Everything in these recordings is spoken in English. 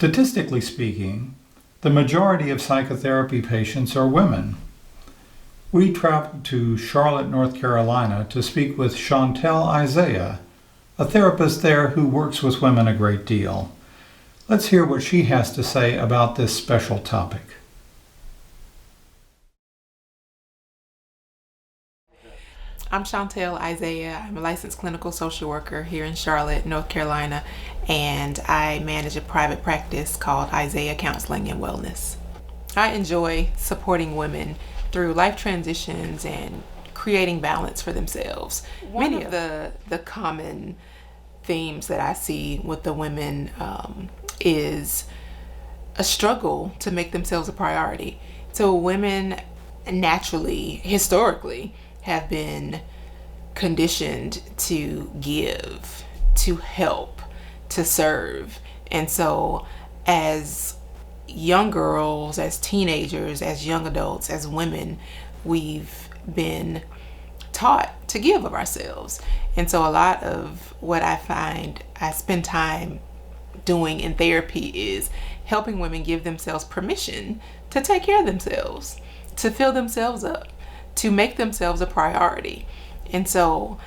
Statistically speaking, the majority of psychotherapy patients are women. We traveled to Charlotte, North Carolina to speak with Shawntal Isaiah, a therapist there who works with women a great deal. Let's hear what she has to say about this special topic. I'm Shawntal Isaiah. I'm a licensed clinical social worker here in Charlotte, North Carolina, and I manage a private practice called Isaiah Counseling and Wellness. I enjoy supporting women through life transitions and creating balance for themselves. Many of the common themes that I see with the women is a struggle to make themselves a priority. So women naturally, historically, have been conditioned to give, to help, to serve. And so as young girls, as teenagers, as young adults, as women, we've been taught to give of ourselves. And so a lot of what I find I spend time doing in therapy is helping women give themselves permission to take care of themselves, to fill themselves up, to make themselves a priority. And so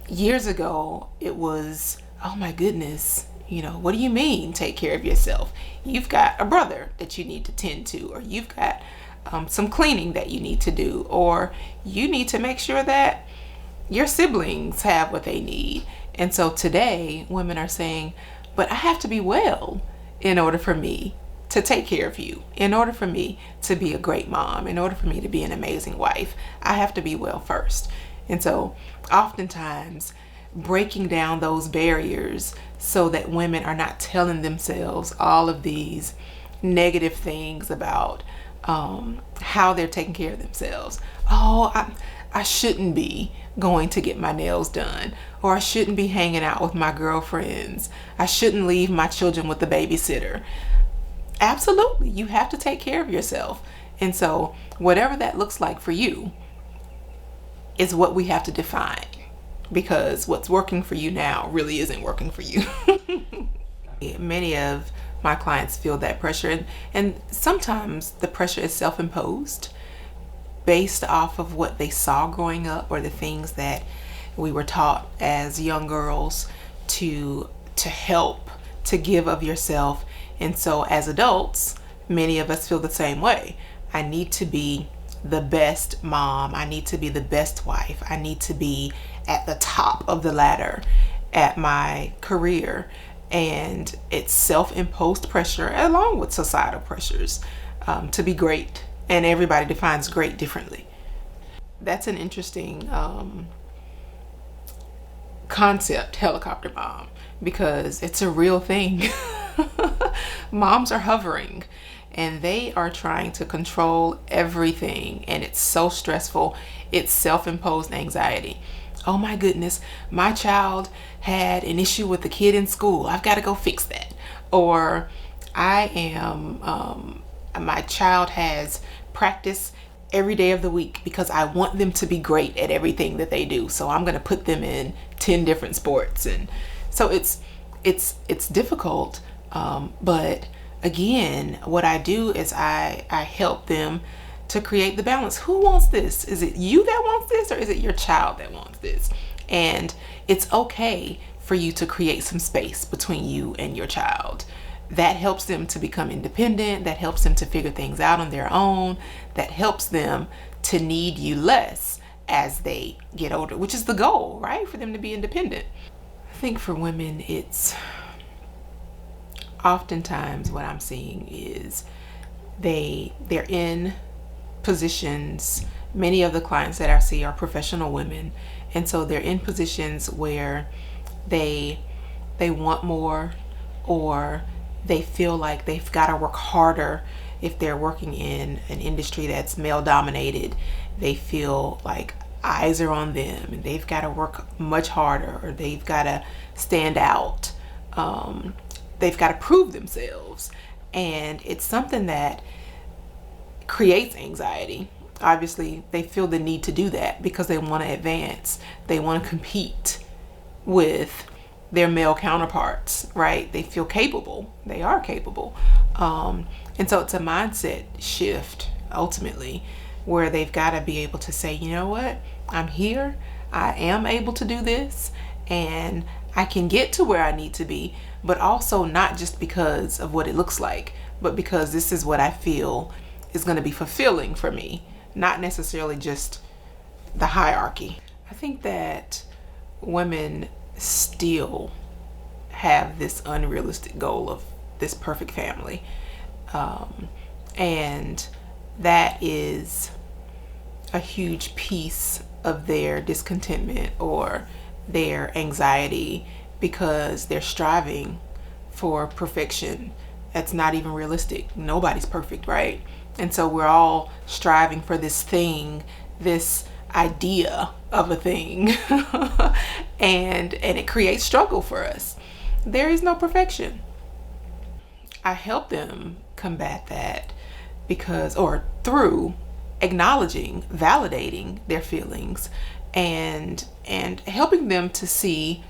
years ago, it was, oh my goodness, what do you mean take care of yourself? You've got a brother that you need to tend to, or you've got some cleaning that you need to do, or you need to make sure that your siblings have what they need. And so today, women are saying, but I have to be well in order for me to take care of you, in order for me to be a great mom, in order for me to be an amazing wife, I have to be well first. And so oftentimes breaking down those barriers so that women are not telling themselves all of these negative things about how they're taking care of themselves. I shouldn't be going to get my nails done, or I shouldn't be hanging out with my girlfriends. I shouldn't leave my children with the babysitter. Absolutely, you have to take care of yourself. And so whatever that looks like for you is what we have to define, because what's working for you now really isn't working for you. Many of my clients feel that pressure, and sometimes the pressure is self-imposed based off of what they saw growing up, or the things that we were taught as young girls to help, to give of yourself. And so as adults, many of us feel the same way. I need to be the best mom. I need to be the best wife. I need to be at the top of the ladder at my career. And it's self-imposed pressure along with societal pressures to be great. And everybody defines great differently. That's an interesting concept, helicopter mom, because it's a real thing. Moms are hovering and they are trying to control everything, and it's so stressful. It's self-imposed anxiety. Oh my goodness, my child had an issue with the kid in school. I've got to go fix that. Or my child has practice every day of the week because I want them to be great at everything that they do. So I'm going to put them in 10 different sports. And so it's difficult. But again, what I do is I help them to create the balance. Who wants this? Is it you that wants this, or is it your child that wants this? And it's okay for you to create some space between you and your child. That helps them to become independent. That helps them to figure things out on their own. That helps them to need you less as they get older, which is the goal, right? For them to be independent. I think for women, it's oftentimes what I'm seeing is they're in positions. Many of the clients that I see are professional women, and so they're in positions where they want more, or they feel like they've got to work harder. If they're working in an industry that's male dominated, they feel like eyes are on them and they've got to work much harder, or they've got to stand out. They've got to prove themselves. And it's something that creates anxiety. Obviously, they feel the need to do that because they want to advance. They want to compete with their male counterparts, right? They feel capable. They are capable. And so it's a mindset shift ultimately, where they've got to be able to say, you know what, I'm here. I am able to do this, and I can get to where I need to be, but also not just because of what it looks like, but because this is what I feel is going to be fulfilling for me, not necessarily just the hierarchy. I think that women still have this unrealistic goal of this perfect family. And that is a huge piece of their discontentment or their anxiety, because they're striving for perfection that's not even realistic. Nobody's perfect, right? And so we're all striving for this thing, this idea of a thing, and it creates struggle for us. There is no perfection. I help them combat that through acknowledging, validating their feelings, and helping them to see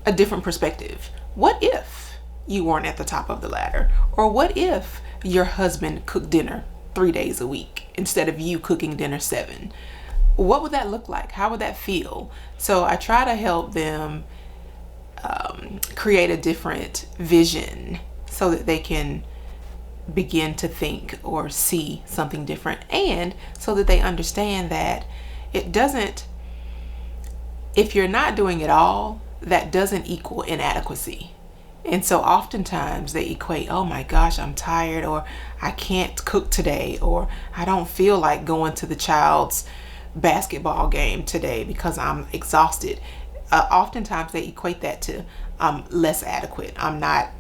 a different perspective. What if you weren't at the top of the ladder? Or what if your husband cooked dinner 3 days a week instead of you cooking dinner 7? What would that look like? How would that feel? So I try to help them create a different vision so that they can begin to think or see something different, and so that they understand that if you're not doing it all, that doesn't equal inadequacy. And so oftentimes they equate, oh my gosh, I'm tired, or I can't cook today, or I don't feel like going to the child's basketball game today because I'm exhausted. Oftentimes they equate that to I'm less adequate. I'm not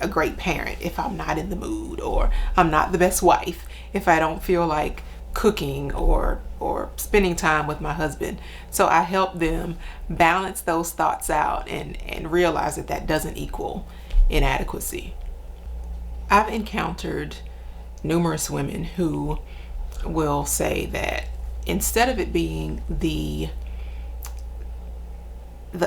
a great parent if I'm not in the mood, or I'm not the best wife if I don't feel like cooking or spending time with my husband. So I help them balance those thoughts out and realize that doesn't equal inadequacy. I've encountered numerous women who will say that instead of it being the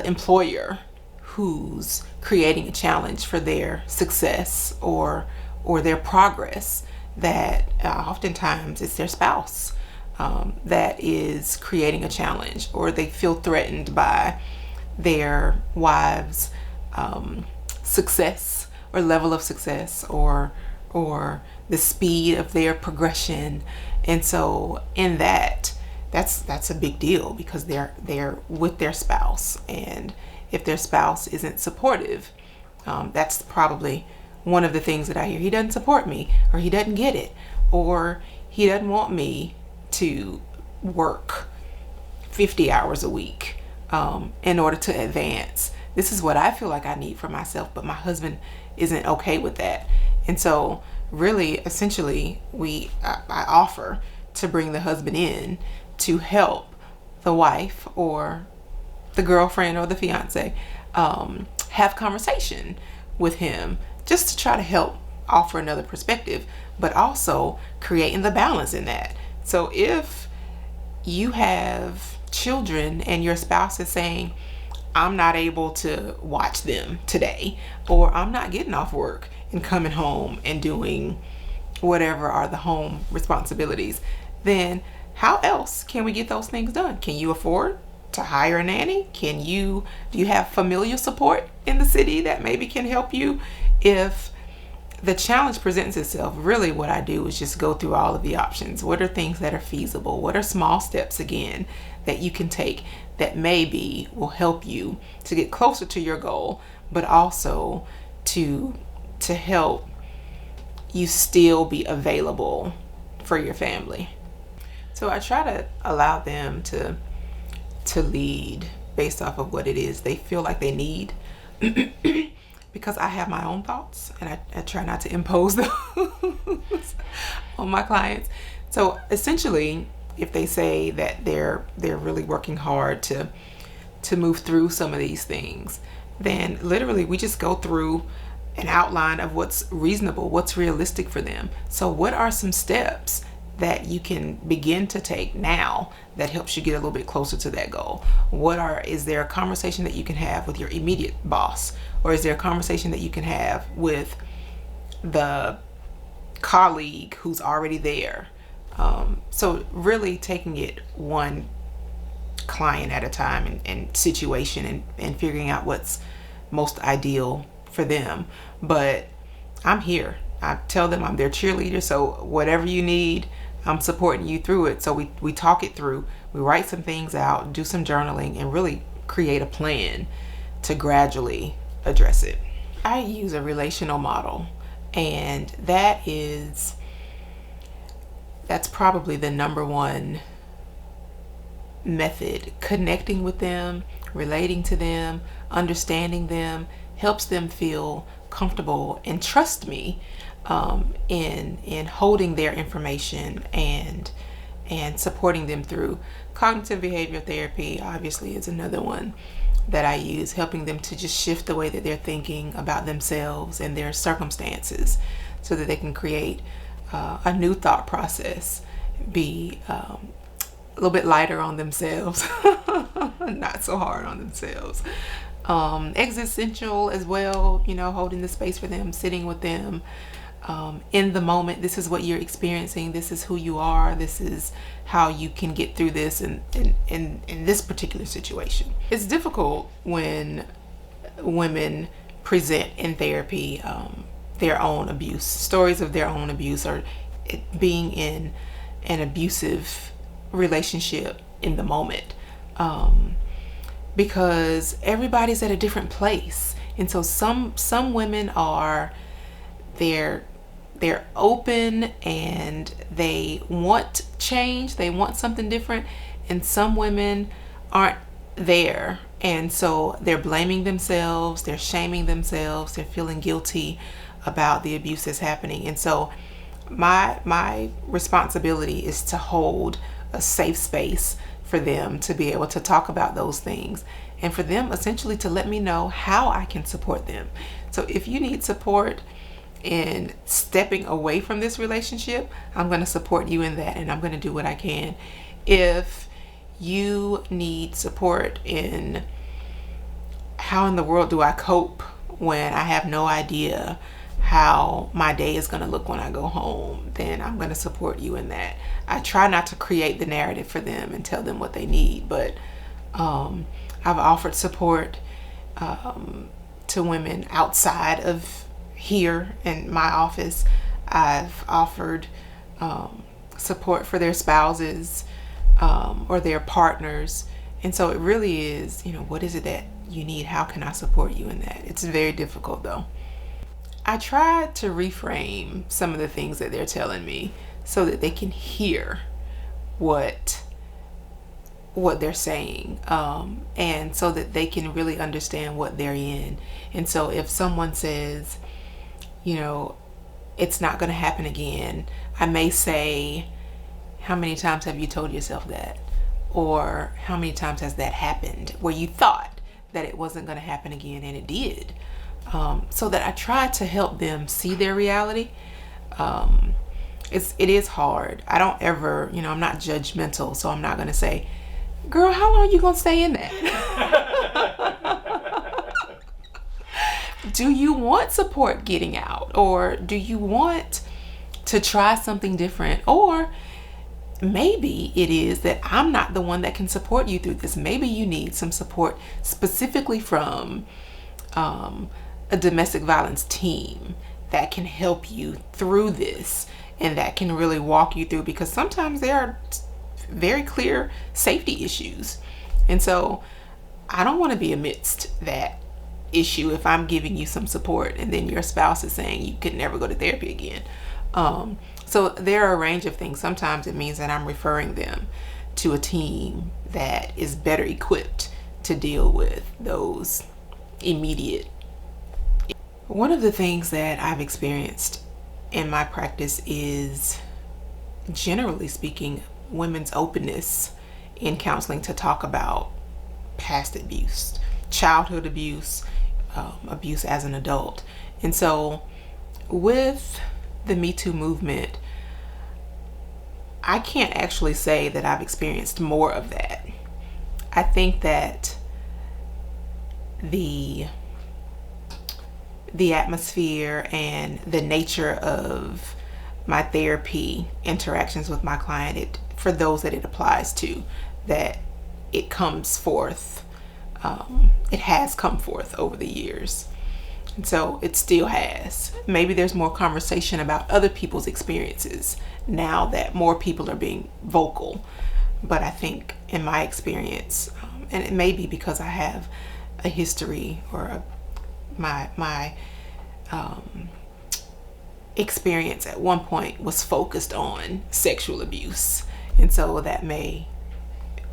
employer who's creating a challenge for their success or their progress, that oftentimes it's their spouse that is creating a challenge, or they feel threatened by their wives' success or level of success, or the speed of their progression. And so in that's a big deal, because they're with their spouse, and if their spouse isn't supportive, that's probably one of the things that I hear. He doesn't support me, or he doesn't get it, or he doesn't want me to work 50 hours a week in order to advance. This is what I feel like I need for myself, but my husband isn't okay with that. And so really, essentially, I offer to bring the husband in to help the wife or the girlfriend or the fiance have conversation with him, just to try to help offer another perspective, but also creating the balance in that. So if you have children and your spouse is saying, I'm not able to watch them today, or I'm not getting off work and coming home and doing whatever are the home responsibilities, then how else can we get those things done? Can you afford to hire a nanny? Do you have familial support in the city that maybe can help you? If the challenge presents itself, really what I do is just go through all of the options. What are things that are feasible? What are small steps, again, that you can take that maybe will help you to get closer to your goal, but also to help you still be available for your family. So I try to allow them to lead based off of what it is they feel like they need, because I have my own thoughts, and I try not to impose those on my clients. So essentially, if they say that they're really working hard to move through some of these things, then literally we just go through an outline of what's reasonable, what's realistic for them. So what are some steps that you can begin to take now that helps you get a little bit closer to that goal? Is there a conversation that you can have with your immediate boss? Or is there a conversation that you can have with the colleague who's already there? So really taking it one client at a time and situation and figuring out what's most ideal for them. But I'm here. I tell them I'm their cheerleader, so whatever you need, I'm supporting you through it. So we talk it through, we write some things out, do some journaling, and really create a plan to gradually address it. I use a relational model, and that's probably the number one method. Connecting with them, relating to them, understanding them, helps them feel comfortable and trust me in holding their information and supporting them through. Cognitive behavioral therapy obviously is another one that I use, helping them to just shift the way that they're thinking about themselves and their circumstances so that they can create a new thought process, be a little bit lighter on themselves, not so hard on themselves. Existential as well, holding the space for them, sitting with them in the moment. This is what you're experiencing. This is who you are. This is how you can get through this in this particular situation. It's difficult when women present in therapy their own abuse, stories of their own abuse, or being in an abusive relationship in the moment, because everybody's at a different place. And so some women are they're open and they want change, they want something different, and some women aren't there, and so they're blaming themselves, they're shaming themselves, they're feeling guilty about the abuse that's happening. And so my responsibility is to hold a safe space for them to be able to talk about those things, and for them essentially to let me know how I can support them. So if you need support in stepping away from this relationship, I'm going to support you in that, and I'm going to do what I can. If you need support in how in the world do I cope when I have no idea how my day is going to look when I go home, then I'm going to support you in that. I try not to create the narrative for them and tell them what they need, but I've offered support to women outside of here in my office. I've offered support for their spouses or their partners. And so it really is, what is it that you need? How can I support you in that? It's very difficult though. I try to reframe some of the things that they're telling me so that they can hear what they're saying, and so that they can really understand what they're in. And so if someone says, it's not going to happen again, I may say, how many times have you told yourself that? Or how many times has that happened where you thought that it wasn't going to happen again and it did? So that I try to help them see their reality. It is hard. I don't ever, I'm not judgmental, so I'm not going to say, girl, how long are you going to stay in that? Do you want support getting out? Or do you want to try something different? Or maybe it is that I'm not the one that can support you through this. Maybe you need some support specifically from a domestic violence team that can help you through this and that can really walk you through, because sometimes there are very clear safety issues. And so I don't want to be amidst that issue if I'm giving you some support and then your spouse is saying you could never go to therapy again. So there are a range of things. Sometimes it means that I'm referring them to a team that is better equipped to deal with those immediate. One of the things that I've experienced in my practice is, generally speaking, women's openness in counseling to talk about past abuse, childhood abuse, abuse as an adult. And so with the Me Too movement, I can't actually say that I've experienced more of that. I think that the atmosphere and the nature of my therapy interactions with my client, for those that it applies to, that it comes forth, it has come forth over the years. And so it still has. Maybe there's more conversation about other people's experiences now that more people are being vocal. But I think in my experience, and it may be because I have a history or my experience at one point was focused on sexual abuse. And so that may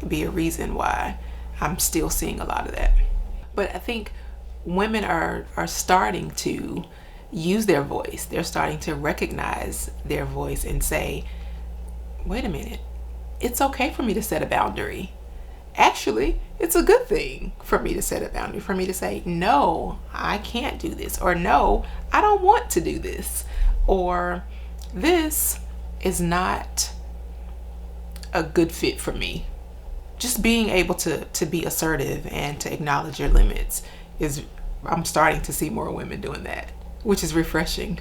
be a reason why I'm still seeing a lot of that. But I think women are starting to use their voice. They're starting to recognize their voice and say, wait a minute, it's okay for me to set a boundary. Actually, it's a good thing for me to set a boundary, for me to say, no, I can't do this, or no, I don't want to do this, or this is not a good fit for me. Just being able to be assertive and to acknowledge your limits I'm starting to see more women doing that, which is refreshing.